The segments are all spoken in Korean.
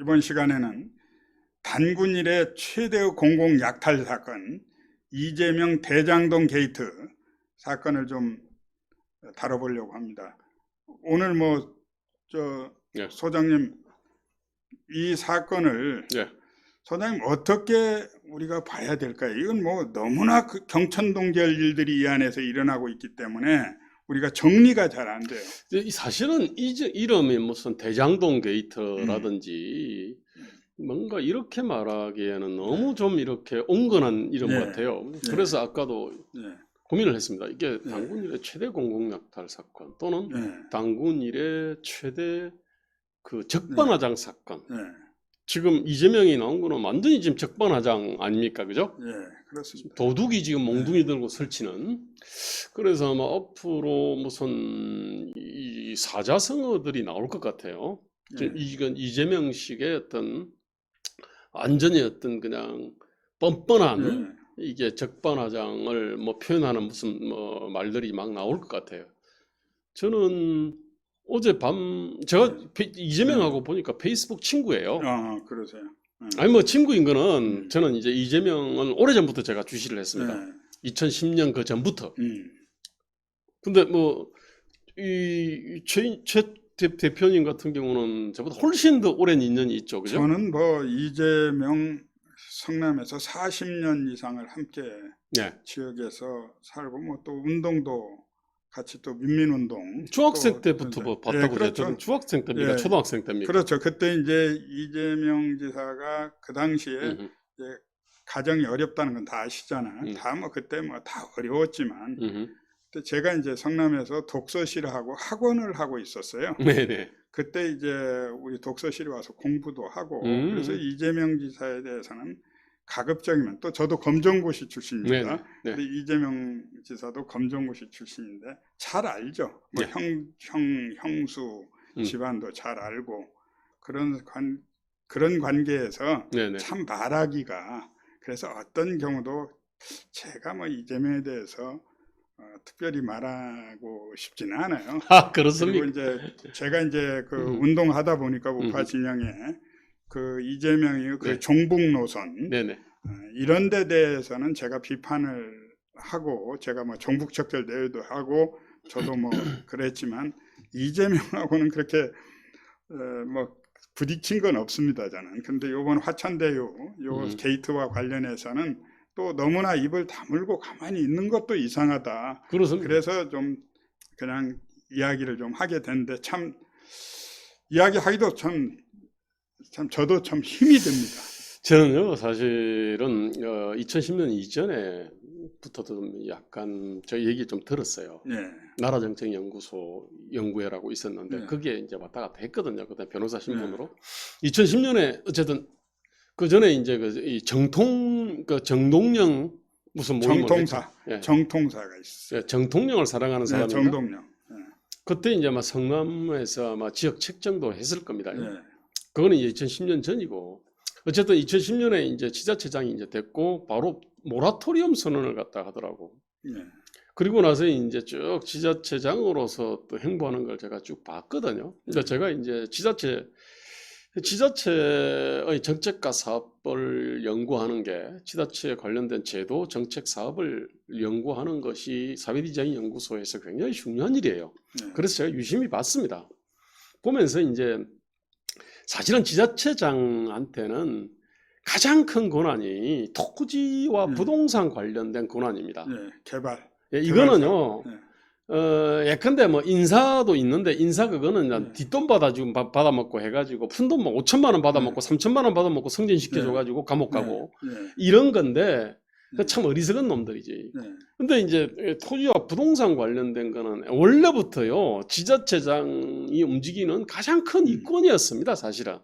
이번 시간에는 단군 이래 최대의 공공 약탈 사건, 이재명 대장동 게이트 사건을 좀 다뤄보려고 합니다. 오늘 예. 소장님, 이 사건을 예. 소장님 어떻게 우리가 봐야 될까요? 이건 너무나 경천동결 일들이 이 안에서 일어나고 있기 때문에 우리가 정리가 잘 안 돼요. 사실은 이름이 무슨 대장동 게이트라든지 뭔가 이렇게 말하기에는 너무 좀 이렇게 온건한 이름 같아요. 그래서 아까도 고민을 했습니다. 이게 단군 일의 최대 공공약탈 사건 또는 단군 일의 최대 그 적반하장 사건. 지금 이재명이 나온 거는 완전히 지금 적반하장 아닙니까? 그죠? 그렇습니다. 도둑이 지금 몽둥이 들고 설치는. 그래서 아마 앞으로 무슨 이 사자성어들이 나올 것 같아요. 이건 이재명식의 어떤 완전히 어떤 그냥 뻔뻔한 이게 적반하장을 표현하는 무슨 말들이 막 나올 것 같아요. 저는 어젯밤 제가 이재명하고 보니까 페이스북 친구예요. 그러세요. 아니 친구인 거는 저는 이제 이재명은 오래전부터 제가 주시를 했습니다. 2010년 그 전부터. 근데 최 대표님 같은 경우는 저보다 훨씬 더 오랜 인연이 있죠. 그죠? 저는 이재명 성남에서 40년 이상을 함께 지역에서 살고 또 운동도 같이 또 민민운동 중학생 때부터 봤다고 그렇죠. 중학생 때입니까? 초등학생 때입니까? 그렇죠. 그때 이제 이재명 지사가 그 당시에 이제 가정이 어렵다는 건 다 아시잖아요. 다 그때 다 어려웠지만 근데 제가 이제 성남에서 독서실을 하고 학원을 하고 있었어요. 네네. 그때 이제 우리 독서실에 와서 공부도 하고 그래서 이재명 지사에 대해서는 가급적이면 또 저도 검정고시 출신입니다. 근데 이재명 지사도 검정고시 출신인데 잘 알죠. 형수 집안도 잘 알고 그런 관계에서 참 말하기가 그래서 어떤 경우도 제가 이재명에 대해서 특별히 말하고 싶지는 않아요. 그렇습니까? 그리고 이제 제가 이제 운동하다 보니까 우파 진영에 이재명이 종북 노선 이런 데 대해서는 제가 비판을 하고 제가 종북 척결 대회도 하고 저도 그랬지만 이재명하고는 그렇게 부딪힌 건 없습니다, 저는. 근데 요번 화천대유 요 게이트와 관련해서는 또 너무나 입을 다물고 가만히 있는 것도 이상하다. 그렇습니다. 그래서 좀 그냥 이야기를 좀 하게 됐는데 참 이야기하기도 참 저도 참 힘이 듭니다. 저는요 사실은 2010년 이전에부터도 약간 저 얘기 좀 들었어요. 나라정책연구소 연구회라고 있었는데 그게 이제 왔다 갔다 했거든요. 그때 변호사 신분으로 2010년에 어쨌든 그 전에 이제 이 정동영 무슨 정통사가 있어요. 정통령을 사랑하는 사람인가? 정동영. 그때 이제 성남에서 지역 책정도 했을 겁니다. 그거는 이제 2010년 전이고 어쨌든 2010년에 이제 지자체장이 이제 됐고 바로 모라토리엄 선언을 갖다 하더라고. 그리고 나서 이제 쭉 지자체장으로서 또 행보하는 걸 제가 쭉 봤거든요. 그러니까 제가 이제 지자체의 정책과 사업을 연구하는 게 지자체에 관련된 제도, 정책, 사업을 연구하는 것이 사회디자인 연구소에서 굉장히 중요한 일이에요. 그래서 제가 유심히 봤습니다. 보면서 이제 사실은 지자체장한테는 가장 큰 권한이 토지와 부동산 관련된 권한입니다. 개발. 이거는요. 예컨대 인사도 있는데 인사 그거는 뒷돈 받아주고 받아먹고 해가지고 푼돈 5천만 원 받아먹고 3천만 원 받아먹고 승진시켜줘가지고 감옥 가고 이런 건데 참 어리석은 놈들이지. 근데 이제 토지와 부동산 관련된 거는 원래부터요 지자체장이 움직이는 가장 큰 이권이었습니다, 사실은.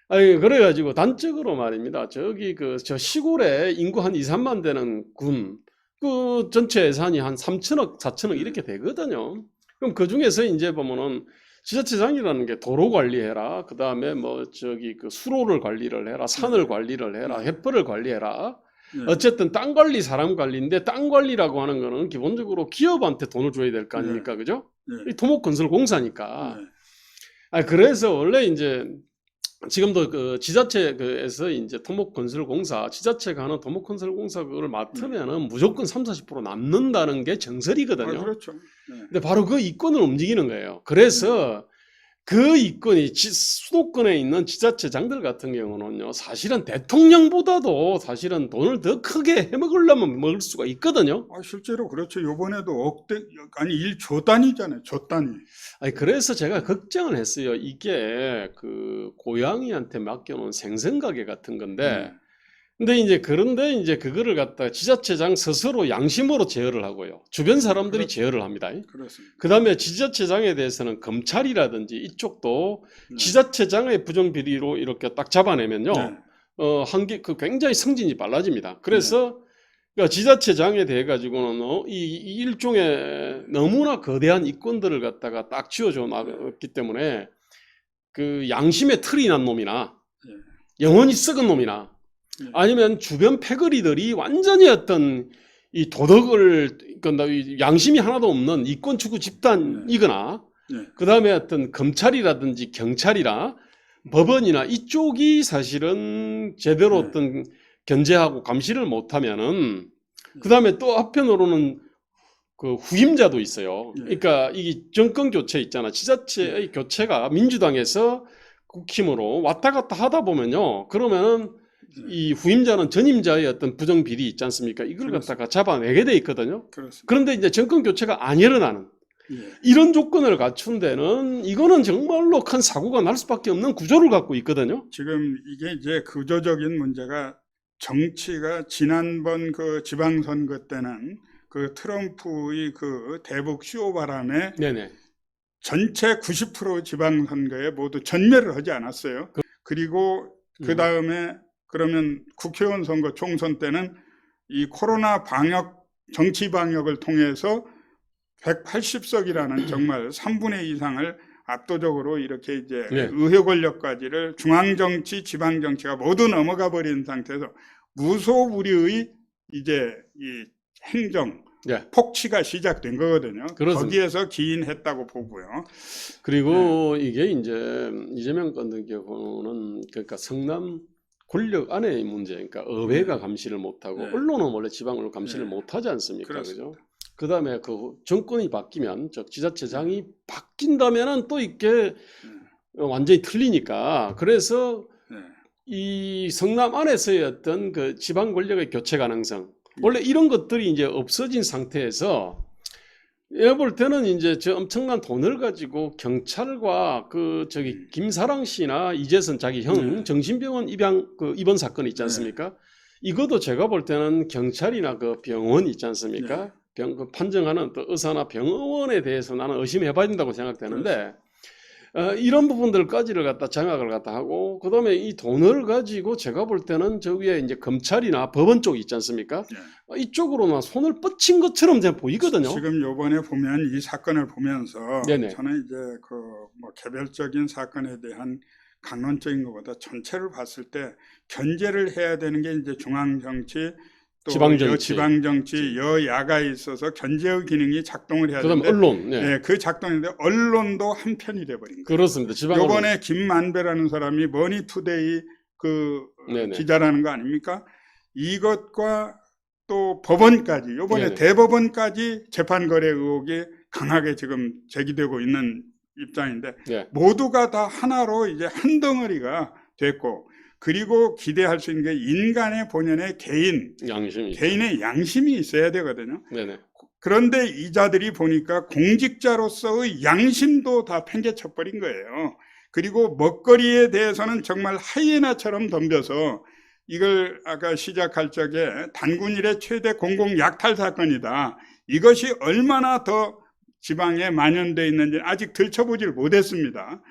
그래가지고 단적으로 말입니다. 저 시골에 인구 한 2, 3만 되는 군. 그 전체 예산이 한 3천억, 4천억 이렇게 되거든요. 그럼 그 중에서 이제 보면은 지자체장이라는 게 도로 관리해라, 그 다음에 수로를 관리를 해라, 산을 관리를 해라, 햇벌을 관리해라. 어쨌든 땅 관리, 사람 관리인데 땅 관리라고 하는 거는 기본적으로 기업한테 돈을 줘야 될 거 아닙니까, 그죠? 이 토목건설공사니까. 그래서 원래 이제 지금도 그 지자체에서 이제 토목건설공사, 지자체가 하는 토목건설공사 그걸 맡으면은 무조건 30~40% 남는다는 게 정설이거든요. 그렇죠. 네. 근데 바로 그 이권을 움직이는 거예요. 그래서 그 이권이 수도권에 있는 지자체장들 같은 경우는요, 사실은 대통령보다도 사실은 돈을 더 크게 해먹으려면 먹을 수가 있거든요. 실제로 그렇죠. 이번에도 1조 단위잖아요. 조 단위. 그래서 제가 걱정을 했어요. 이게 그 고양이한테 맡겨놓은 생선가게 같은 건데, 그런데 이제 그거를 갖다 지자체장 스스로 양심으로 제어를 하고요. 주변 사람들이 제어를 합니다. 그렇습니다. 그 다음에 지자체장에 대해서는 검찰이라든지 이쪽도 지자체장의 부정비리로 이렇게 딱 잡아내면요. 굉장히 승진이 빨라집니다. 그래서 그러니까 지자체장에 대해 가지고는 이 일종의 너무나 거대한 이권들을 갖다가 딱 쥐어줘 놨기 때문에 그 양심의 틀이 난 놈이나 영혼이 썩은 놈이나 아니면 주변 패거리들이 완전히 어떤 이 도덕을, 그러니까 양심이 하나도 없는 이권 추구 집단이거나, 그 다음에 어떤 검찰이라든지 경찰이나 법원이나 이쪽이 사실은 제대로 어떤 견제하고 감시를 못하면은, 그 다음에 또 한편으로는 그 후임자도 있어요. 그러니까 이게 정권 교체 있잖아. 지자체의 교체가 민주당에서 국힘으로 왔다 갔다 하다 보면요. 그러면은 이 후임자는 전임자의 어떤 부정 비리 있지 않습니까? 이걸 갖다가 잡아내게 돼 있거든요. 그런데 이제 정권 교체가 안 일어나는 이런 조건을 갖춘 데는 이거는 정말로 큰 사고가 날 수밖에 없는 구조를 갖고 있거든요. 지금 이게 이제 구조적인 문제가 정치가 지난번 그 지방선거 때는 그 트럼프의 그 대북 쇼 바람에 전체 90% 지방선거에 모두 전멸을 하지 않았어요. 그리고 그 다음에 그러면 국회의원 선거 총선 때는 이 코로나 방역, 정치 방역을 통해서 180석이라는 정말 3분의 2 이상을 압도적으로 이렇게 이제 의회 권력까지를 중앙정치, 지방정치가 모두 넘어가 버린 상태에서 무소불위의 이제 이 행정, 폭치가 시작된 거거든요. 거기에서 기인했다고 보고요. 그리고 이게 이제 이재명 같은 경우는 그러니까 성남 권력 안의 문제, 그러니까 의회가 감시를 못하고 언론은 원래 지방으로 감시를 못하지 않습니까? 그죠? 그 다음에 그 정권이 바뀌면, 즉 지자체장이 바뀐다면은 또 이게 완전히 틀리니까. 그래서 이 성남 안에서의 어떤 그 지방 권력의 교체 가능성, 원래 이런 것들이 이제 없어진 상태에서 내가 볼 때는 이제 저 엄청난 돈을 가지고 경찰과 그 김사랑 씨나 이재선 자기 형 정신병원 입원 사건 있지 않습니까? 이것도 제가 볼 때는 경찰이나 그 병원 있지 않습니까? 그 판정하는 또 의사나 병원에 대해서 나는 의심해봐야 된다고 생각되는데 이런 부분들까지를 갖다 장악을 갖다 하고 그다음에 이 돈을 가지고 제가 볼 때는 저 위에 이제 검찰이나 법원 쪽 있지 않습니까? 이쪽으로나 손을 뻗친 것처럼 제가 보이거든요. 지금 요번에 보면 이 사건을 보면서 저는 이제 그 뭐 개별적인 사건에 대한 강론적인 것보다 전체를 봤을 때 견제를 해야 되는 게 이제 중앙정치 또 지방정치, 여야가 있어서 견제의 기능이 작동을 해야 되는데 언론, 그 작동인데 언론도 한편이 돼버린 거예요. 그렇습니다. 이번에 김만배라는 사람이 머니투데이 그 기자라는 거 아닙니까? 이것과 또 법원까지 이번에 대법원까지 재판거래 의혹이 강하게 지금 제기되고 있는 입장인데 모두가 다 하나로 이제 한 덩어리가 됐고 그리고 기대할 수 있는 게 인간의 본연의 개인의 양심이 있어야 되거든요. 그런데 이자들이 보니까 공직자로서의 양심도 다 팽개쳐버린 거예요. 그리고 먹거리에 대해서는 정말 하이에나처럼 덤벼서 이걸 아까 시작할 적에 단군 이래 최대 공공약탈 사건이다. 이것이 얼마나 더 지방에 만연되어 있는지 아직 들춰보질 못했습니다.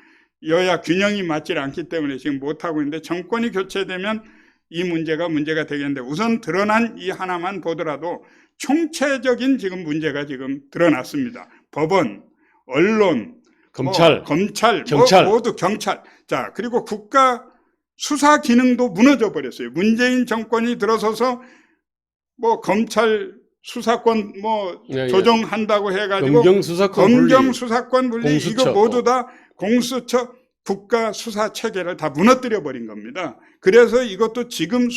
여야 균형이 맞지 않기 때문에 지금 못하고 있는데 정권이 교체되면 이 문제가 되겠는데 우선 드러난 이 하나만 보더라도 총체적인 지금 문제가 지금 드러났습니다. 법원, 언론, 검찰, 경찰. 모두 경찰. 자, 그리고 국가 수사 기능도 무너져 버렸어요. 문재인 정권이 들어서서 뭐 검찰 수사권 조정한다고 해가지고 검경 수사권 분리 이거 모두 다 공수처 국가 수사 체계를 다 무너뜨려 버린 겁니다. 그래서 이것도 지금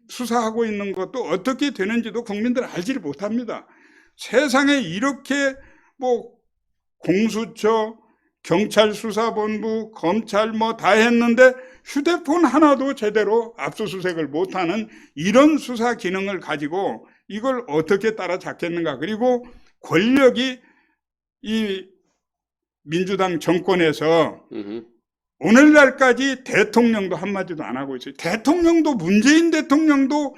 수사하고 있는 것도 어떻게 되는지도 국민들은 알지를 못합니다. 세상에 이렇게 뭐 공수처, 경찰수사본부, 검찰 뭐 다 했는데 휴대폰 하나도 제대로 압수수색을 못하는 이런 수사 기능을 가지고 이걸 어떻게 따라잡겠는가. 그리고 권력이 이 민주당 정권에서 오늘날까지 대통령도 한마디도 안 하고 있어요. 대통령도 문재인 대통령도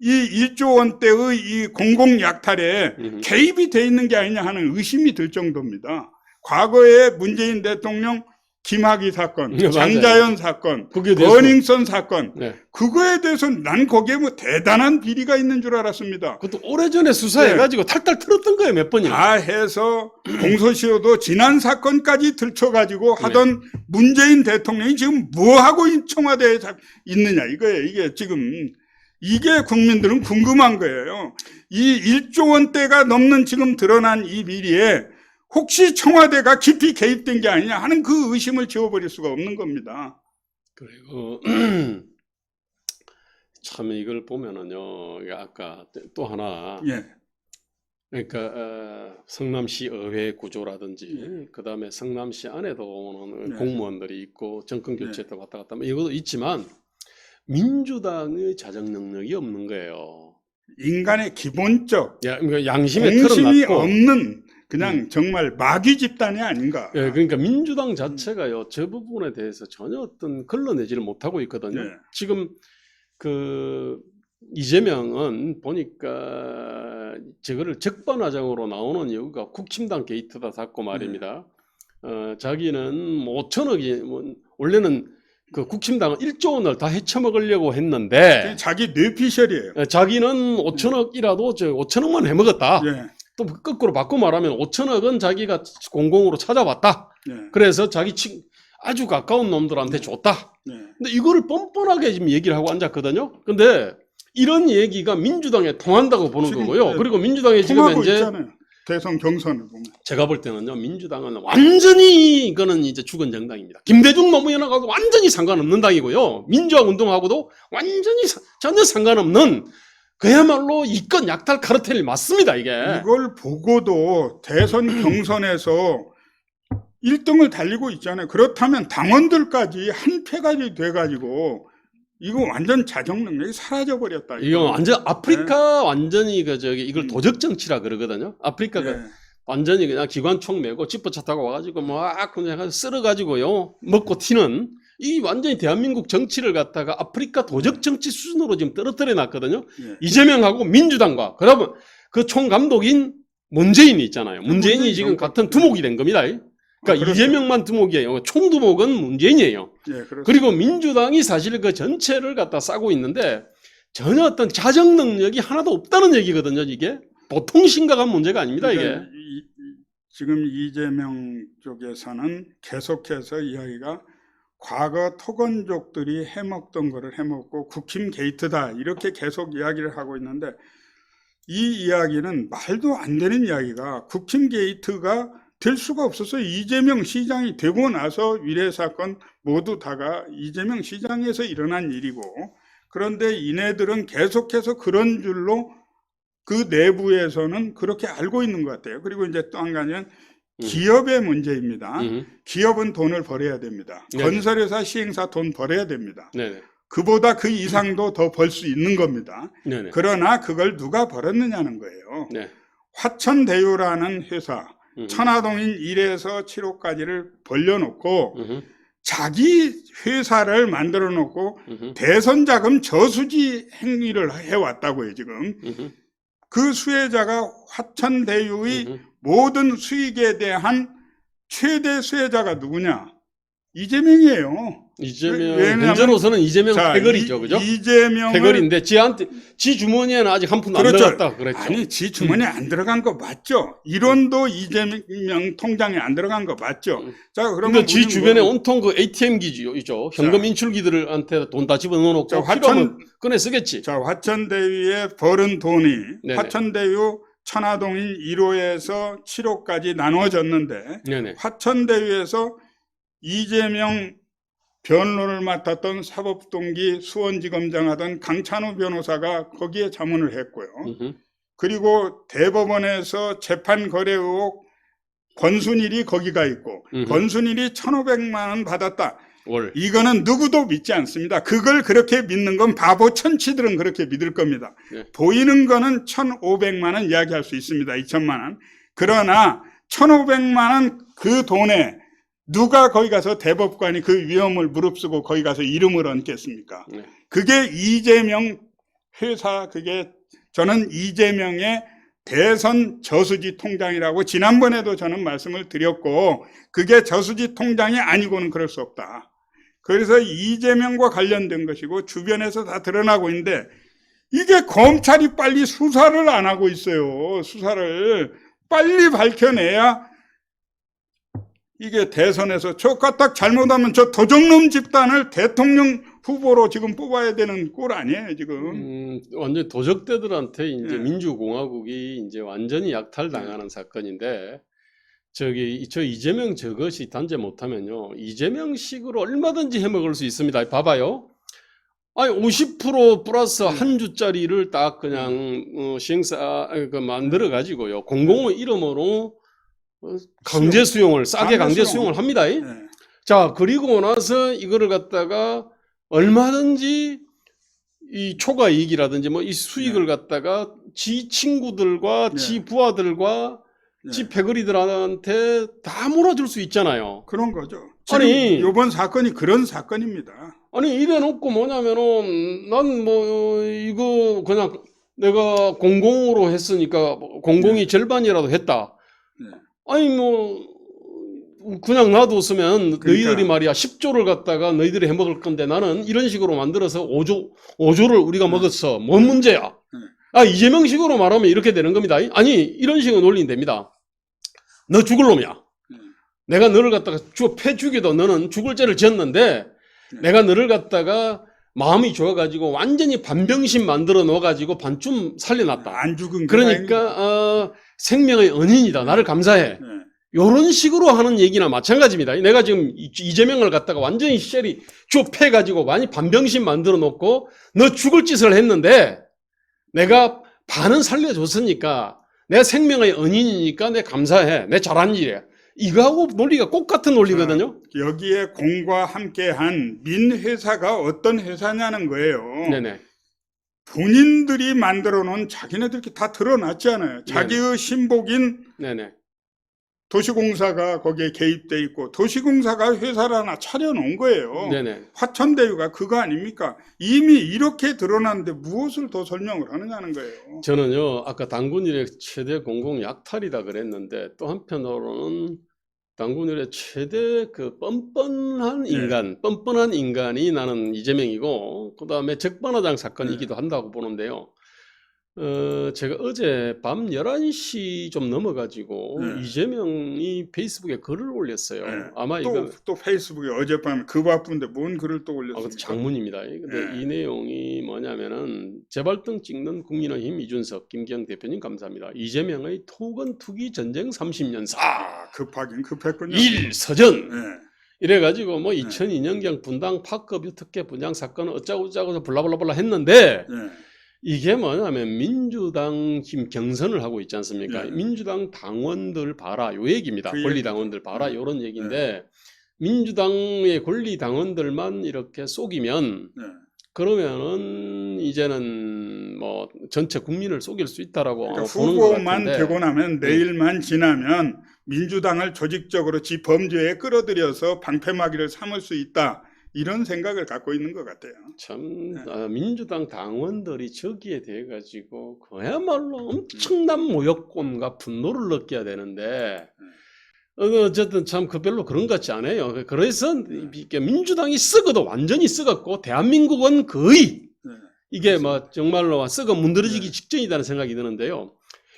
이 1조 원대의 이 공공약탈에 개입이 돼 있는 게 아니냐 하는 의심이 들 정도입니다. 과거에 문재인 대통령 김학의 사건, 장자연 사건, 버닝썬 사건, 네. 그거에 대해서는 난 거기에 뭐 대단한 비리가 있는 줄 알았습니다. 그것도 오래전에 수사해가지고 네. 탈탈 털었던 거예요, 몇 번이나. 다 해서 공소시효도 지난 사건까지 들춰가지고 하던 네. 문재인 대통령이 지금 뭐하고 청와대에 있느냐 이거예요. 이게 지금 이게 국민들은 궁금한 거예요. 이 1조 원대가 넘는 지금 드러난 이 비리에 혹시 청와대가 깊이 개입된 게 아니냐 하는 그 의심을 지워버릴 수가 없는 겁니다. 그리고 참 이걸 보면은요, 아까 또 하나, 예. 그러니까 성남시 의회 구조라든지, 예. 그 다음에 성남시 안에도 예. 공무원들이 있고 정권 교체도 예. 왔다 갔다 이것도 있지만 민주당의 자정 능력이 없는 거예요. 인간의 기본적 양심에 공심이 틀어놨고 없는. 그냥 정말 마귀 집단이 아닌가. 예, 그러니까 민주당 자체가요, 저 부분에 대해서 전혀 어떤 걸러내지를 못하고 있거든요. 네. 지금 그 이재명은 보니까 저거를 적반하장으로 나오는 이유가 국힘당 게이트다 잡고 말입니다. 자기는 5천억이 원래는 그 국힘당은 1조 원을 다 헤쳐먹으려고 했는데 자기 뇌피셜이에요. 자기는 5천억이라도 5천억만 해먹었다. 네. 또 거꾸로 바꿔 말하면 5천억은 자기가 공공으로 찾아봤다. 네. 그래서 자기 아주 가까운 놈들한테 줬다. 네. 근데 이거를 뻔뻔하게 지금 얘기를 하고 앉았거든요. 근데 이런 얘기가 민주당에 통한다고 보는 거고요. 네. 그리고 민주당이 지금 이제 있잖아요. 대선 경선을 보면 제가 볼 때는요, 민주당은 완전히 이거는 이제 죽은 정당입니다. 김대중 노무현하고도 완전히 상관없는 당이고요. 민주화 운동하고도 완전히 전혀 상관없는 그야말로 이권 약탈 카르텔이 맞습니다, 이게. 이걸 보고도 대선 경선에서 1등을 달리고 있잖아요. 그렇다면 당원들까지 한패가 돼가지고 이거 완전 자정 능력이 사라져 버렸다. 이거 완전 아프리카 네. 완전히 이걸 도적 정치라 그러거든요. 아프리카가 네. 완전히 그냥 기관총 메고 지퍼차 타고 와가지고 막 그냥 쓸어가지고요 먹고 튀는. 이 완전히 대한민국 정치를 갖다가 아프리카 도적 정치 수준으로 지금 떨어뜨려 놨거든요. 예. 이재명하고 민주당과 그러면 그 총감독인 문재인이 있잖아요. 문재인이 지금 같은 두목이 된 겁니다. 그러니까 이재명만 두목이에요. 총두목은 문재인이에요. 예, 그리고 민주당이 사실 그 전체를 갖다 싸고 있는데 전혀 어떤 자정 능력이 하나도 없다는 얘기거든요. 이게 보통 심각한 문제가 아닙니다. 그러니까 이게 지금 이재명 쪽에서는 계속해서 이야기가 과거 토건족들이 해먹던 거를 해먹고 국힘 게이트다 이렇게 계속 이야기를 하고 있는데 이 이야기는 말도 안 되는 이야기가 국힘 게이트가 될 수가 없어서 이재명 시장이 되고 나서 위례 사건 모두 다가 이재명 시장에서 일어난 일이고 그런데 이네들은 계속해서 그런 줄로 그 내부에서는 그렇게 알고 있는 것 같아요. 그리고 이제 또 한 가지는 기업의 문제입니다. 기업은 돈을 벌어야 됩니다. 네네. 건설회사, 시행사 돈 벌어야 됩니다. 네네. 그보다 그 이상도 더 벌 수 있는 겁니다. 네네. 그러나 그걸 누가 벌었느냐는 거예요. 네. 화천대유라는 회사, 천화동인 1에서 7호까지를 벌려놓고 자기 회사를 만들어 놓고 대선 자금 저수지 행위를 해왔다고요, 지금. 그 수혜자가 화천대유의 모든 수익에 대한 최대 수혜자가 누구냐? 이재명이에요. 이재명 현재로서는 이재명 패거리죠, 그죠? 이재명 패거리인데 지 주머니에는 아직 한 푼도 그렇죠. 안 들어갔다 그랬죠. 아니, 지 주머니에 안 들어간 거 맞죠? 1원도 이재명 통장에 안 들어간 거 맞죠? 자, 그러면 지 주변에 온통 그 ATM 기지죠. 현금 인출기들한테 돈 다 집어넣어놓고 필요하면 꺼내 쓰겠지. 자, 화천대유에 벌은 돈이 네네. 화천대유 천화동인 1호에서 7호까지 나눠졌는데 네네. 화천대유에서 이재명 변론을 맡았던 사법동기 수원지검장 하던 강찬우 변호사가 거기에 자문을 했고요. 그리고 대법원에서 재판 거래 의혹 권순일이 거기가 있고 권순일이 1,500만 원 받았다. 이거는 누구도 믿지 않습니다. 그걸 그렇게 믿는 건 바보 천치들은 그렇게 믿을 겁니다. 네. 보이는 거는 1,500만 원 이야기할 수 있습니다. 2천만 원. 그러나 1,500만 원 그 돈에 누가 거기 가서 대법관이 그 위험을 무릅쓰고 거기 가서 이름을 얹겠습니까? 네. 그게 이재명 회사, 그게 저는 이재명의 대선 저수지 통장이라고 지난번에도 저는 말씀을 드렸고, 그게 저수지 통장이 아니고는 그럴 수 없다. 그래서 이재명과 관련된 것이고 주변에서 다 드러나고 있는데, 이게 검찰이 빨리 수사를 안 하고 있어요. 수사를 빨리 밝혀내야 이게 대선에서 저가 딱 잘못하면 저 도적놈 집단을 대통령 후보로 지금 뽑아야 되는 꼴 아니에요, 지금. 완전 도적대들한테 이제 예. 민주공화국이 이제 완전히 약탈당하는 사건인데, 저 이재명 저것이 단죄 못하면요, 이재명식으로 얼마든지 해먹을 수 있습니다. 봐봐요. 아니, 50% 플러스 한 주짜리를 딱 그냥 만들어 가지고요, 공공의 이름으로 강제 수용을 싸게 강제 수용을 합니다. 네. 자, 그리고 나서 이거를 갖다가 얼마든지 이 초과 이익이라든지 뭐 이 수익을 갖다가 지 친구들과 지 부하들과 지 패거리들한테 다 몰아줄 수 있잖아요. 그런 거죠. 지금 아니, 이번 사건이 그런 사건입니다. 아니, 이래 놓고 뭐냐면은 난 뭐 이거 그냥 내가 공공으로 했으니까 공공이 절반이라도 했다. 아니 뭐 그냥 놔뒀으면 너희들이 말이야 10조를 갖다가 너희들이 해먹을 건데 나는 이런 식으로 만들어서 5조를 우리가 먹었어. 뭔 문제야? 아, 이재명식으로 말하면 이렇게 되는 겁니다. 아니, 이런 식으로 논리는 됩니다. 너 죽을 놈이야. 내가 너를 갖다가 패 죽여도 너는 죽을 죄를 지었는데 내가 너를 갖다가 마음이 좋아가지고 완전히 반병신 만들어 넣어가지고 반쯤 살려놨다. 안 죽은 그러니까 생명의 은인이다. 나를 감사해. 이런 식으로 하는 얘기나 마찬가지입니다. 내가 지금 이재명을 갖다가 완전히 쉘이 좁혀가지고 많이 반병신 만들어 놓고 너 죽을 짓을 했는데 내가 반은 살려줬으니까 내 생명의 은인이니까 내 감사해. 내 잘한 일이야. 이거하고 논리가 똑같은 논리거든요. 여기에 공과 함께한 민회사가 어떤 회사냐는 거예요. 네네. 본인들이 만들어 놓은 자기네들끼리 다 드러났잖아요. 자기의 신복인 네네. 도시공사가 거기에 개입돼 있고 도시공사가 회사를 하나 차려놓은 거예요. 네네. 화천대유가 그거 아닙니까? 이미 이렇게 드러났는데 무엇을 더 설명을 하느냐는 거예요. 저는요, 아까 당군일의 최대 공공 약탈이다 그랬는데 또 한편으로는 당군일의 최대 그 뻔뻔한 인간, 뻔뻔한 인간이 나는 이재명이고 그 다음에 적반하장 사건이기도 한다고 보는데요. 제가 어제 밤 11시 좀 넘어가지고 이재명이 페이스북에 글을 올렸어요. 아마 또 페이스북에 어젯밤에 그 바쁜데 뭔 글을 또 올렸습니까? 장문입니다. 근데 이 내용이 뭐냐면은 재발등 찍는 국민의힘 이준석, 김기현 대표님 감사합니다. 이재명의 토건 투기 전쟁 30년사. 급하긴 급했군요. 일서전. 이래가지고 뭐 2002년경 분당 파크뷰 특혜 분양 사건 어쩌고저쩌고 블라블라블라 했는데 이게 뭐냐면 민주당 지금 경선을 하고 있지 않습니까? 민주당 당원들 봐라 요 얘기입니다. 권리 당원들 봐라 이런 얘기인데 민주당의 권리 당원들만 이렇게 속이면 그러면은 이제는 뭐 전체 국민을 속일 수 있다라고 그러니까 보는 것 후보만 같은데 되고 나면 내일만 지나면 민주당을 조직적으로 지 범죄에 끌어들여서 방패막이를 삼을 수 있다. 이런 생각을 갖고 있는 것 같아요. 참 민주당 당원들이 저기에 대해 가지고 그야말로 엄청난 모욕감과 분노를 느껴야 되는데 어쨌든 참 별로 그런 것 같지 않아요. 그래서 이게 민주당이 썩어도 완전히 썩었고 대한민국은 거의 이게 뭐 정말로 썩어 문드러지기 직전이라는 생각이 드는데요.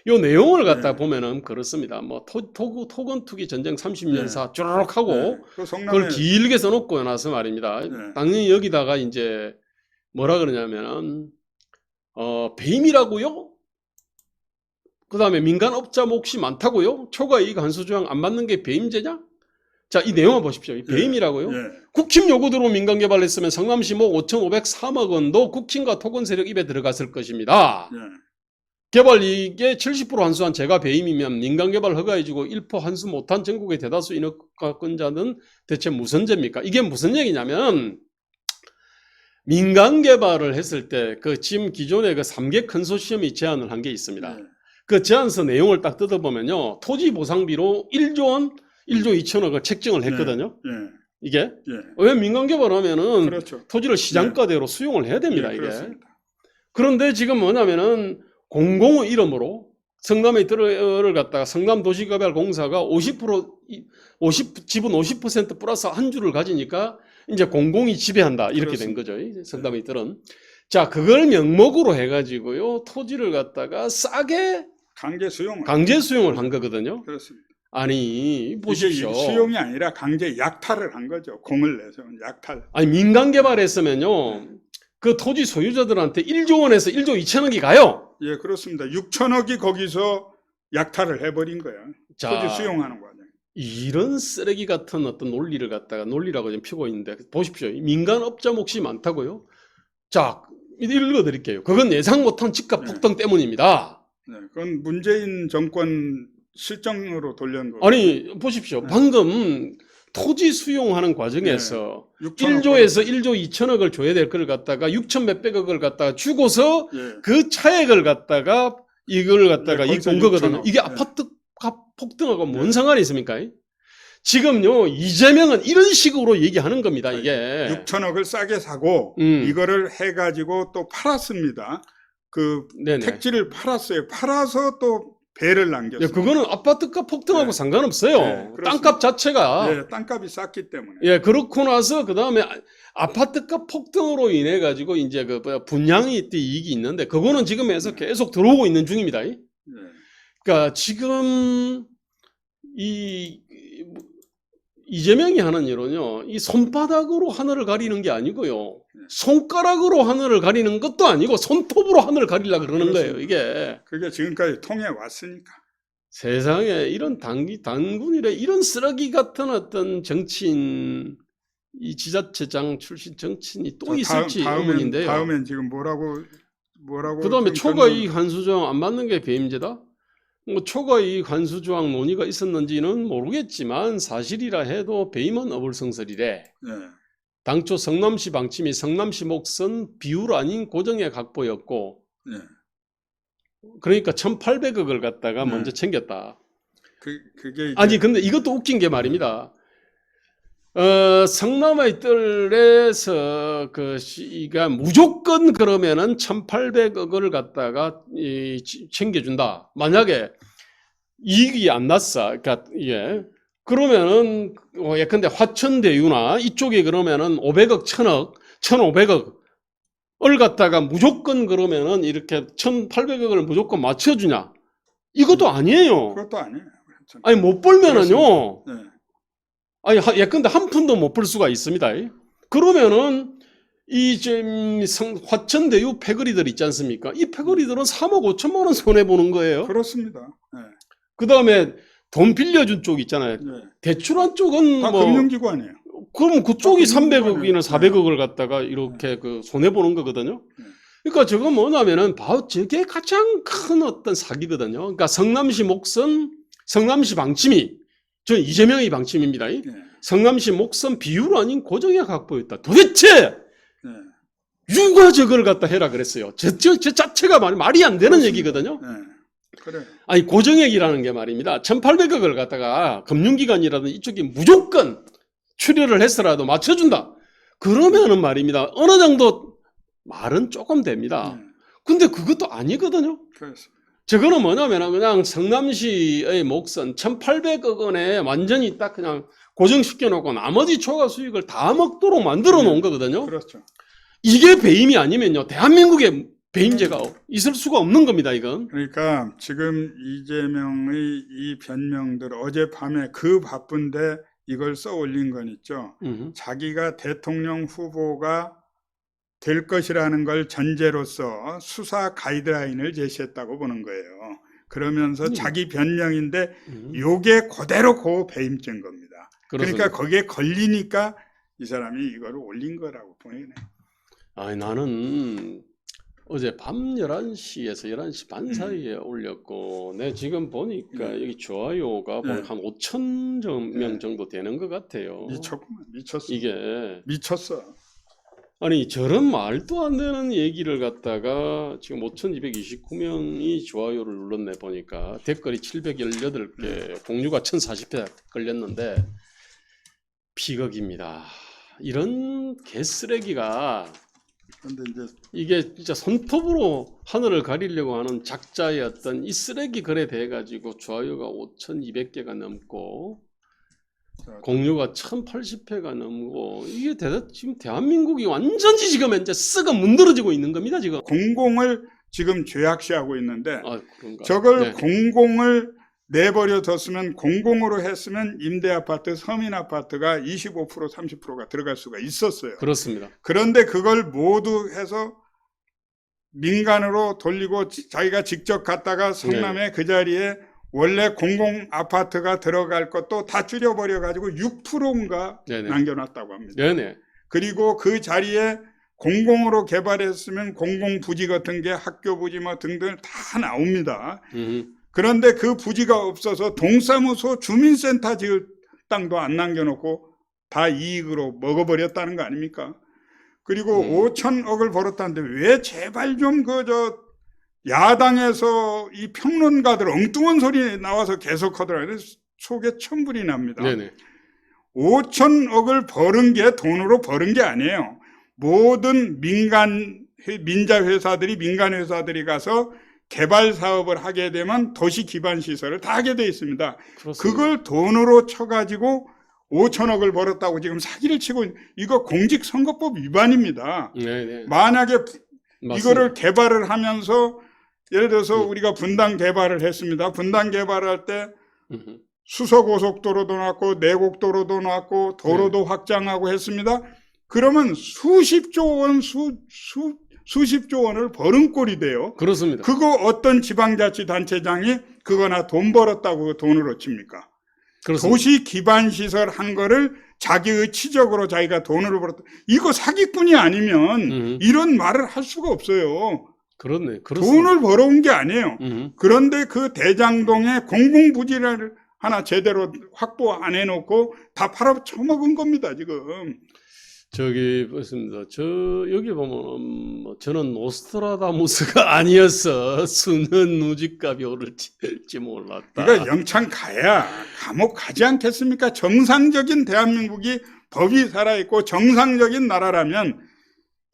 요 내용을 갖다 보면은 그렇습니다. 뭐 토건 투기 전쟁 30년사 쭈르륵 하고 그걸 길게 써놓고 나서 말입니다. 당연히 여기다가 이제 뭐라 그러냐면은 배임이라고요? 그 다음에 민간업자 몫이 많다고요? 초과이익 한수조항 안 받는 게 배임죄냐? 자, 이 내용을 보십시오. 이 배임이라고요. 예. 국힘 요구대로 민간 개발했으면 성남시 목 5,503억 원도 국힘과 토건 세력 입에 들어갔을 것입니다. 예. 개발 이익의 70% 환수한 재가 배임이면 민간 개발 허가해주고 1% 환수 못한 전국의 대다수 인허가권자는 대체 무슨 죄입니까? 이게 무슨 얘기냐면 민간 개발을 했을 때 그 지금 기존에 그 3개 컨소시엄이 제안을 한 게 있습니다. 예. 그 제안서 내용을 딱 뜯어보면요. 토지 보상비로 1조 원, 1조 2천억을 책정을 했거든요. 예. 이게. 예. 왜 민간 개발하면은 그렇죠. 토지를 시장가대로 수용을 해야 됩니다. 예, 이게. 그렇습니다. 그런데 지금 뭐냐면은 공공의 이름으로 성남의 들을 갖다가 성남도시개발공사가 지분 50% 플러스 한 주를 가지니까 이제 공공이 지배한다 이렇게 된 거죠. 성남의 들은. 자, 그걸 명목으로 해가지고요 토지를 갖다가 싸게 강제 수용을 한 거거든요. 그렇습니다. 아니 보십시오. 이게 수용이 아니라 강제 약탈을 한 거죠. 공을 내서 약탈. 아니 민간 개발했으면요 그 토지 소유자들한테 1조 원에서 1조 2천억이 가요. 예, 그렇습니다. 6천억이 거기서 약탈을 해버린 거예요. 자, 토지 수용하는 과정. 이런 쓰레기 같은 어떤 논리를 갖다가 논리라고 지금 펴고 있는데 보십시오. 민간 업자 몫이 많다고요. 자, 읽어드릴게요. 그건 예상 못한 집값 폭등 때문입니다. 네, 그건 문재인 정권 실정으로 돌려놓은 거예요. 아니 보십시오. 네. 방금 토지 수용하는 과정에서 네. 1조에서 1조 2천억을 줘야 될 걸 갖다가 6천 몇백억을 갖다가 주고서 예. 그 차액을 갖다가 이걸 갖다가 네, 이건 거거든요. 6천억. 이게 아파트 값 폭등하고 뭔 상관이 있습니까? 지금요 이재명은 이런 식으로 얘기하는 겁니다. 이게 6천억을 싸게 사고 이거를 해가지고 또 팔았습니다. 그 네네. 택지를 팔았어요. 팔아서 또 배를 남겼어요. 예, 그거는 아파트값 폭등하고 네. 상관없어요. 네, 땅값 자체가. 예, 땅값이 쌌기 때문에. 예, 그렇고 나서 그 다음에 아파트값 폭등으로 인해 가지고 이제 그 분양이 이익이 있는데 그거는 지금에서 계속 들어오고 있는 중입니다. 예. 그러니까 지금 이재명이 하는 일은요, 이 손바닥으로 하늘을 가리는 게 아니고요, 손가락으로 하늘을 가리는 것도 아니고 손톱으로 하늘을 가리려고 그러는 거예요. 이게 그게 지금까지 통해 왔으니까. 세상에 이런 당군이래 이런 쓰레기 같은 어떤 정치인, 이 지자체장 출신 정치인이 또 있을지 의문인데요. 다음엔 지금 뭐라고 그다음에 초과이익 환수조항 안 맞는 게 배임죄다? 뭐 초과이익 환수조항 논의가 있었는지는 모르겠지만 사실이라 해도 배임은 어불성설이래. 네. 당초 성남시 방침이 성남시 몫은 비율 아닌 고정의 각보였고 네. 그러니까 1,800억을 갖다가 네. 먼저 챙겼다. 그게 이제... 아니 근데 이것도 웃긴 게 말입니다. 성남의 뜰에서 이가 무조건 그러면은 1,800억을 갖다가 챙겨준다. 만약에 이익이 안 났어. 그러니까 예. 그러면은 예컨대 화천대유나 이쪽에 그러면은 500억, 1,000억, 1,500억을 갖다가 무조건 그러면은 이렇게 1,800억을 무조건 맞춰주냐? 이것도 아니에요. 그것도 아니에요. 아니 못 벌면은요. 네. 아니 예컨대 한 푼도 못 벌 수가 있습니다. 그러면은 이 지금 화천대유 패거리들 있지 않습니까? 이 패거리들은 3억 5천만 원 손해 보는 거예요. 그렇습니다. 네. 그 다음에 돈 빌려준 쪽 있잖아요. 네. 대출한 쪽은 다 뭐 금융기관이에요. 그럼 그쪽이 300억이나 네. 400억을 갖다가 이렇게 그 손해 보는 거거든요. 그러니까 저거 뭐냐면은 바로 저게 가장 큰 어떤 사기거든요. 그러니까 성남시 몫은 성남시 방침이 저 이재명의 방침입니다. 네. 성남시 몫은 비율 아닌 고정의 각보였다. 도대체 네. 누가 저걸 갖다 해라 그랬어요. 저 자체가 말이 안 되는 얘기거든요. 네. 그래. 아니 고정액이라는 게 말입니다. 1,800억을 갖다가 금융기관이라든 이쪽이 무조건 출혈을 해서라도 맞춰준다. 그러면은 말입니다. 어느 정도 말은 조금 됩니다. 근데 그것도 아니거든요. 그렇습니다. 저거는 뭐냐면 그냥 성남시의 몫은 1,800억 원에 완전히 딱 그냥 고정시켜 놓고 나머지 초과 수익을 다 먹도록 만들어 놓은 거거든요. 그렇죠. 이게 배임이 아니면요. 대한민국에 배임죄가 있을 수가 없는 겁니다. 이건. 그러니까 지금 이재명의 이 변명들 어젯밤에 그 바쁜데 이걸 써 올린 건 있죠. 자기가 대통령 후보가 될 것이라는 걸 전제로서 수사 가이드라인을 제시했다고 보는 거예요. 그러면서 자기 변명인데 요게 그대로 그 배임죄인 겁니다. 그러니까 거기에 걸리니까 이 사람이 이거를 올린 거라고 보이네. 아니, 나는 어제 밤 11시에서 11시 반 사이에 올렸고, 내 지금 보니까 여기 좋아요가 한 5천 명 정도 되는 것 같아요. 미쳤구만, 미쳤어. 이게 미쳤어. 아니, 저런 말도 안 되는 얘기를 갖다가 지금 5,229명이 좋아요를 눌렀네. 보니까 댓글이 718개, 공유가 1,040회 걸렸는데 비극입니다. 이런 개쓰레기가, 근데 이제 이게 진짜 손톱으로 하늘을 가리려고 하는 작자의 어떤 이 쓰레기 글에 대해 가지고 좋아요가 5,200개가 넘고 공유가 1,080회가 넘고, 이게 지금 대한민국이 완전히 지금 이제 썩어 문드러지고 있는 겁니다, 지금. 공공을 지금 죄악시하고 있는데, 아, 그런가. 저걸 네. 공공을 내버려 뒀으면, 공공으로 했으면 임대아파트, 서민아파트가 25%, 30%가 들어갈 수가 있었어요. 그렇습니다. 그런데 그걸 모두 해서 민간으로 돌리고 자기가 직접 갔다가 성남에 그 자리에 원래 공공 아파트가 들어갈 것도 다 줄여버려가지고 6%인가 남겨놨다고 합니다. 네네. 그리고 그 자리에 공공으로 개발했으면 공공 부지 같은 게 학교 부지 뭐 등등 다 나옵니다. 그런데 그 부지가 없어서 동사무소 주민센터 지을 땅도 안 남겨놓고 다 이익으로 먹어버렸다는 거 아닙니까? 그리고 5천억을 벌었다는데 왜 제발 좀 야당에서 이 평론가들 엉뚱한 소리 나와서 계속 하더라고요. 속에 천불이 납니다. 네네. 5천억을 벌은 게 돈으로 벌은 게 아니에요. 모든 민자 회사들이, 민간 회사들이 가서 개발 사업을 하게 되면 도시 기반 시설을 다 하게 돼 있습니다. 그렇습니다. 그걸 돈으로 쳐가지고 5천억을 벌었다고 지금 사기를 치고, 이거 공직선거법 위반입니다. 네네. 만약에 맞습니다. 이거를 개발을 하면서, 예를 들어서 우리가 분당 개발을 했습니다. 분당 개발할 때 수서고속도로도 놨고 내곡도로도 놨고 도로도 확장하고 했습니다. 그러면 수십조 원을 버는 꼴이 돼요. 그렇습니다. 그거 어떤 지방자치단체장이 그거나 돈 벌었다고 돈으로 칩니까? 그렇습니다. 도시 기반 시설 한 거를 자기의 치적으로 자기가 돈으로 벌었다. 이거 사기꾼이 아니면 이런 말을 할 수가 없어요. 그렇네. 돈을 벌어온 게 아니에요. 그런데 그 대장동에 공공부지를 하나 제대로 확보 안 해놓고 다 팔아쳐먹은 겁니다, 지금. 저기 보습니다. 여기 보면 저는 노스트라다무스가 아니었어. 수는 누집값이 오를지 몰랐다. 그러니까 영창 가야 감옥 가지 않겠습니까? 정상적인 대한민국이 법이 살아있고 정상적인 나라라면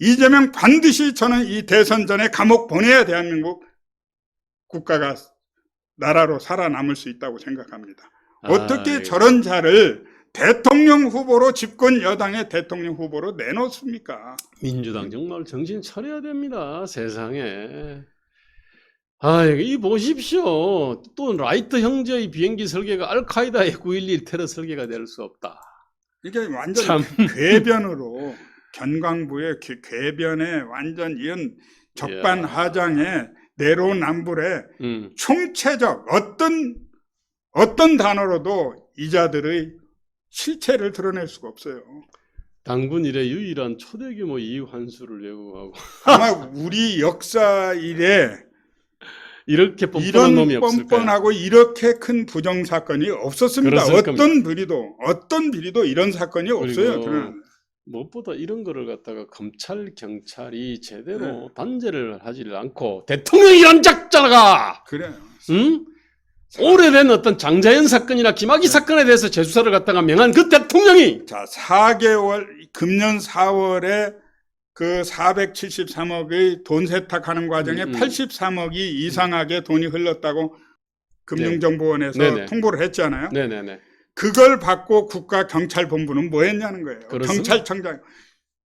이재명 반드시 저는 이 대선 전에 감옥 보내야 대한민국 국가가 나라로 살아남을 수 있다고 생각합니다. 어떻게 저런 자를 대통령 후보로, 집권 여당의 대통령 후보로 내놓습니까? 민주당 정말 정신 차려야 됩니다. 세상에. 이 보십시오. 또 라이트 형제의 비행기 설계가 알카이다의 9.11 테러 설계가 될 수 없다. 이게 완전 궤변으로, 견광부의 궤변에 완전 이런 적반하장에 내로남불에 총체적 어떤 단어로도 이자들의 실체를 드러낼 수가 없어요. 당군 이래 유일한 초대규모 이익 환수를 예고하고 아마 우리 역사 이래 이렇게 뻔뻔한 놈이 없을 거야. 뻔뻔하고 이렇게 큰 부정 사건이 없었습니다. 어떤 비리도 이런 사건이 없어요. 무엇보다 이런 거를 갖다가 검찰 경찰이 제대로 단죄를 하지를 않고 대통령이란 작자가 그래요. 응? 오래된 어떤 장자연 사건이나 김학의 사건에 대해서 재수사를 갖다가 명한 그 대통령이, 자, 금년 4월에 그 473억의 돈 세탁하는 과정에 83억이 이상하게 돈이 흘렀다고 금융정보원에서 통보를 했잖아요. 네네네. 그걸 받고 국가경찰본부는 뭐 했냐는 거예요. 그렇습니다. 경찰청장.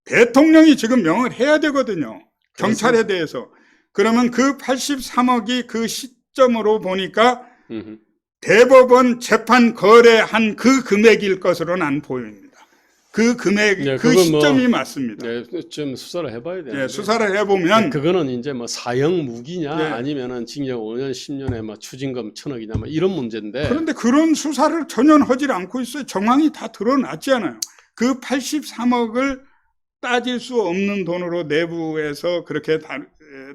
대통령이 지금 명을 해야 되거든요. 경찰에 그렇습니다. 대해서. 그러면 그 83억이 그 시점으로 보니까 대법원 재판 거래한 그 금액일 것으로는 안 보입니다. 그 금액, 네, 그 시점이 맞습니다. 네, 좀 수사를 해봐야 되는데. 네, 수사를 해보면 그거는 이제 뭐 사형 무기냐 네. 아니면은 징역 5년 10년에 뭐 추징금 1,000억이냐 뭐 이런 문제인데. 그런데 그런 수사를 전혀 하지 않고 있어요. 정황이 다 드러났지 않아요. 그 83억을 따질 수 없는 돈으로 내부에서 그렇게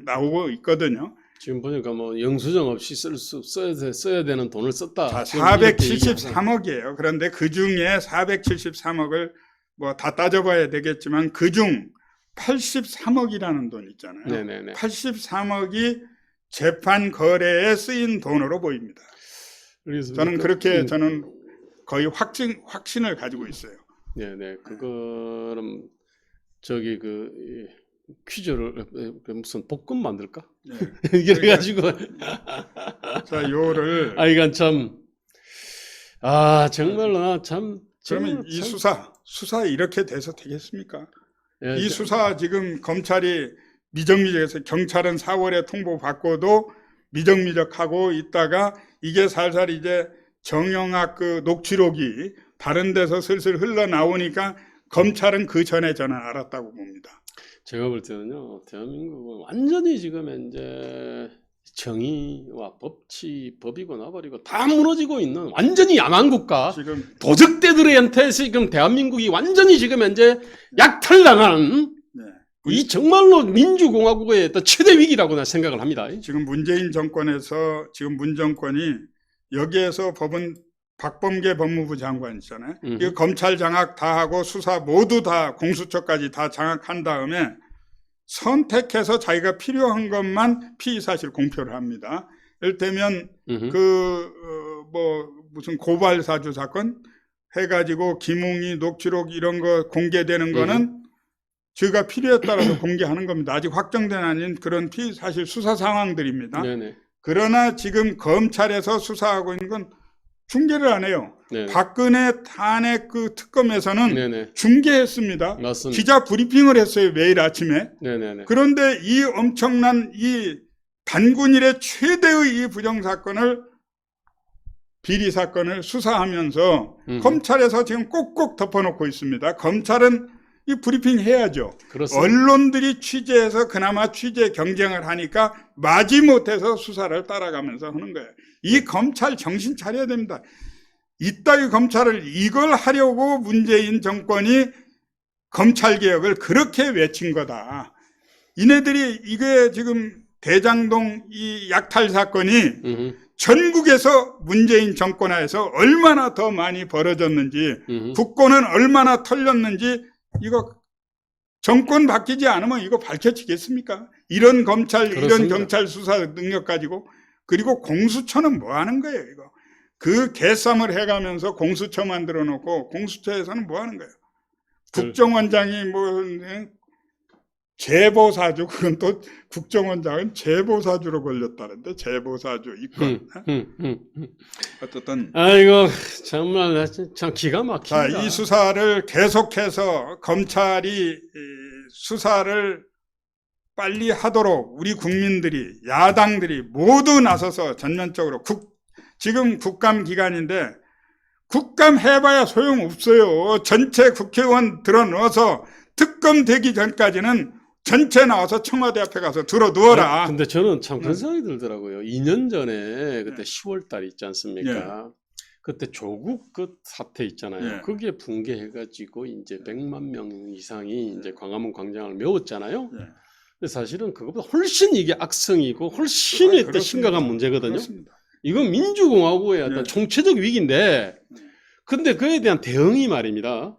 나오고 있거든요. 지금 보니까 뭐 영수증 없이 써야 되는 돈을 썼다. 자, 473억이에요. 그런데 그 중에 473억을 뭐 다 따져봐야 되겠지만 그중 83억이라는 돈 있잖아요. 네네네. 83억이 재판 거래에 쓰인 돈으로 보입니다. 그래서 저는 그렇게 저는 거의 확신을 가지고 있어요. 네네. 그거는 저기 퀴즈를 무슨 볶음 만들까? 네. 이래 가지고 자, 요를 이건 참 정말로 나 참 그러면 이 수사 이렇게 돼서 되겠습니까? 예, 이 수사 지금 검찰이 미적미적해서 경찰은 4월에 통보받고도 미적미적하고 있다가 이게 살살 이제 정영학 그 녹취록이 다른 데서 슬슬 흘러나오니까 검찰은 그 전에 저는 알았다고 봅니다. 제가 볼 때는요, 대한민국은 완전히 지금 이제 정의와 법이고 나발이고 다 무너지고 있는 완전히 야만 국가, 지금 도적대들한테 지금 대한민국이 완전히 지금 이제 약탈당한 네. 이 정말로 민주공화국의 어떤 최대 위기라고 나 생각을 합니다. 지금 문재인 정권에서 지금 문 정권이 여기에서 법은 박범계 법무부 장관이잖아요. 이 검찰 장악 다 하고 수사 모두 다 공수처까지 다 장악한 다음에 선택해서 자기가 필요한 것만 피의사실 공표를 합니다. 이를테면 무슨 고발사주 사건 해가지고 김웅이 녹취록 이런 거 공개되는 거는 저희가 필요에 따라서 공개하는 겁니다. 아직 확정된 아닌 그런 피의사실 수사 상황들입니다. 네네. 그러나 지금 검찰에서 수사하고 있는 건 중계를 안 해요. 네네. 박근혜 탄핵 그 특검에서는 네네. 중계했습니다. 맞습니다. 기자 브리핑을 했어요. 매일 아침에. 네네네. 그런데 이 엄청난 이 단군 이래 최대의 이 부정사건을 비리사건을 수사하면서 검찰에서 지금 꼭꼭 덮어놓고 있습니다. 검찰은 이 브리핑 해야죠. 그렇습니다. 언론들이 취재해서 그나마 취재 경쟁을 하니까 마지못해서 수사를 따라가면서 하는 거예요. 이 검찰 정신 차려야 됩니다. 이따위 검찰을 이걸 하려고 문재인 정권이 검찰개혁을 그렇게 외친 거다. 이네들이 이게 지금 대장동 이 약탈 사건이 전국에서 문재인 정권 하에서 얼마나 더 많이 벌어졌는지 국권은 얼마나 털렸는지 이거 정권 바뀌지 않으면 이거 밝혀지겠습니까? 이런 검찰, 그렇습니다. 이런 경찰 수사 능력 가지고. 그리고 공수처는 뭐 하는 거예요, 이거? 그 개쌈을 해가면서 공수처 만들어 놓고 공수처에서는 뭐 하는 거예요? 국정원장이 뭐 제보사주, 그건 또 국정원장은 제보사주로 걸렸다는데 제보사주 이건 어쨌든 아이고 정말 참 기가 막힙니다. 자, 이 수사를 계속해서 검찰이 수사를 빨리 하도록 우리 국민들이 야당들이 모두 나서서 전면적으로 지금 국감 기간인데 국감 해봐야 소용없어요. 전체 국회의원 들어넣어서 특검 되기 전까지는 전체 나와서 청와대 앞에 가서 들어 누워라. 근데 저는 참 그런 생각이 들더라고요. 2년 전에 그때 10월 달 있지 않습니까? 그때 조국 그 사태 있잖아요. 거기에 붕괴해가지고 이제 100만 명 이상이 이제 광화문 광장을 메웠잖아요. 근데 사실은 그것보다 훨씬 이게 악성이고 훨씬 심각한 문제거든요. 그렇습니다. 이건 민주공화국의 어떤 총체적 위기인데, 근데 그에 대한 대응이 말입니다.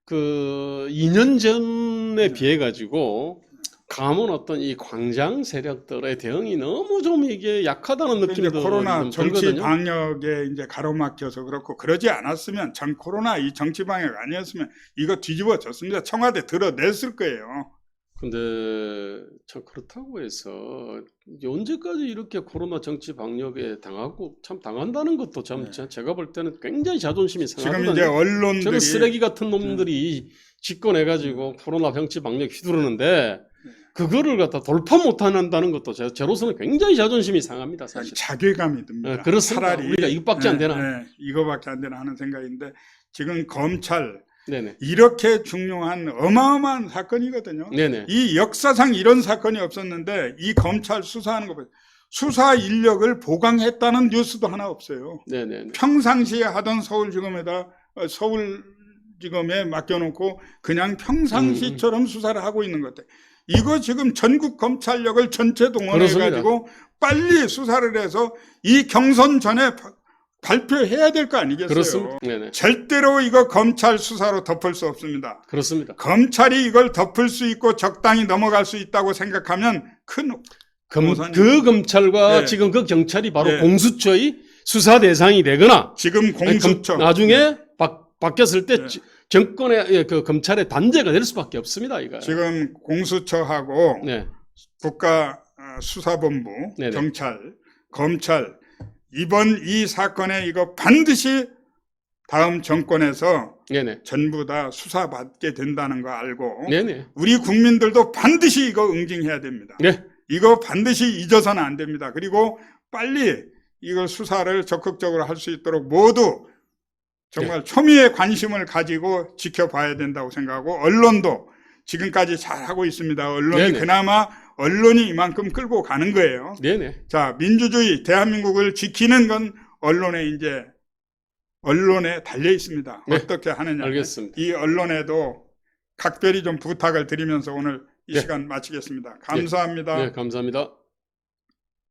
그 2년 전에 비해 가지고 강화문 어떤 이 광장 세력들의 대응이 너무 좀 이게 약하다는 느낌이 들거든요. 코로나 정치 방역에 이제 가로막혀서 그렇고 그러지 않았으면 전 코로나 이 정치 방역 아니었으면 이거 뒤집어졌습니다. 청와대 들어냈을 거예요. 근데 참 그렇다고 해서 언제까지 이렇게 코로나 정치 방역에 당한다는 것도 참 제가 볼 때는 굉장히 자존심이 상하거든요. 지금 이제 언론들이 저는 쓰레기 같은 놈들이 집권해가지고 코로나 정치 방역 휘두르는데 그거를 갖다 돌파 못한다는 것도 저로서는 굉장히 자존심이 상합니다. 사실. 자괴감이 듭니다. 그렇습니다. 차라리 우리가 이거밖에 안 되나? 이거밖에 안 되나 하는 생각인데 지금 검찰 네네. 이렇게 중요한 어마어마한 사건이거든요. 네네. 이 역사상 이런 사건이 없었는데 이 검찰 수사하는 거 보세요. 수사 인력을 보강했다는 뉴스도 하나 없어요. 네네. 평상시에 하던 서울지검에 맡겨놓고 그냥 평상시처럼 수사를 하고 있는 것 같아요. 이거 지금 전국 검찰력을 전체 동원해가지고 빨리 수사를 해서 이 경선 전에 발표해야 될 거 아니겠어요? 그렇습니다. 네네. 절대로 이거 검찰 수사로 덮을 수 없습니다. 그렇습니다. 검찰이 이걸 덮을 수 있고 적당히 넘어갈 수 있다고 생각하면 큰 그 검찰과 네. 지금 그 경찰이 바로 네. 공수처의 수사 대상이 되거나 지금 공수처 나중에 네. 바뀌었을 때 네. 정권의 그 검찰의 단죄가 될 수밖에 없습니다. 이거. 지금 공수처하고 네. 국가수사본부, 네네. 경찰, 검찰 이번 이 사건에 이거 반드시 다음 정권에서 네네. 전부 다 수사받게 된다는 거 알고 네네. 우리 국민들도 반드시 이거 응징해야 됩니다. 네. 이거 반드시 잊어서는 안 됩니다. 그리고 빨리 이걸 수사를 적극적으로 할 수 있도록 모두 정말 초미의 관심을 가지고 지켜봐야 된다고 생각하고 언론도 지금까지 잘하고 있습니다. 언론이 네네. 그나마 언론이 이만큼 끌고 가는 거예요. 네네. 자, 민주주의 대한민국을 지키는 건 언론에 달려 있습니다. 네. 어떻게 하느냐. 알겠습니다. 이 언론에도 각별히 좀 부탁을 드리면서 오늘 이 시간 마치겠습니다. 감사합니다. 네, 감사합니다.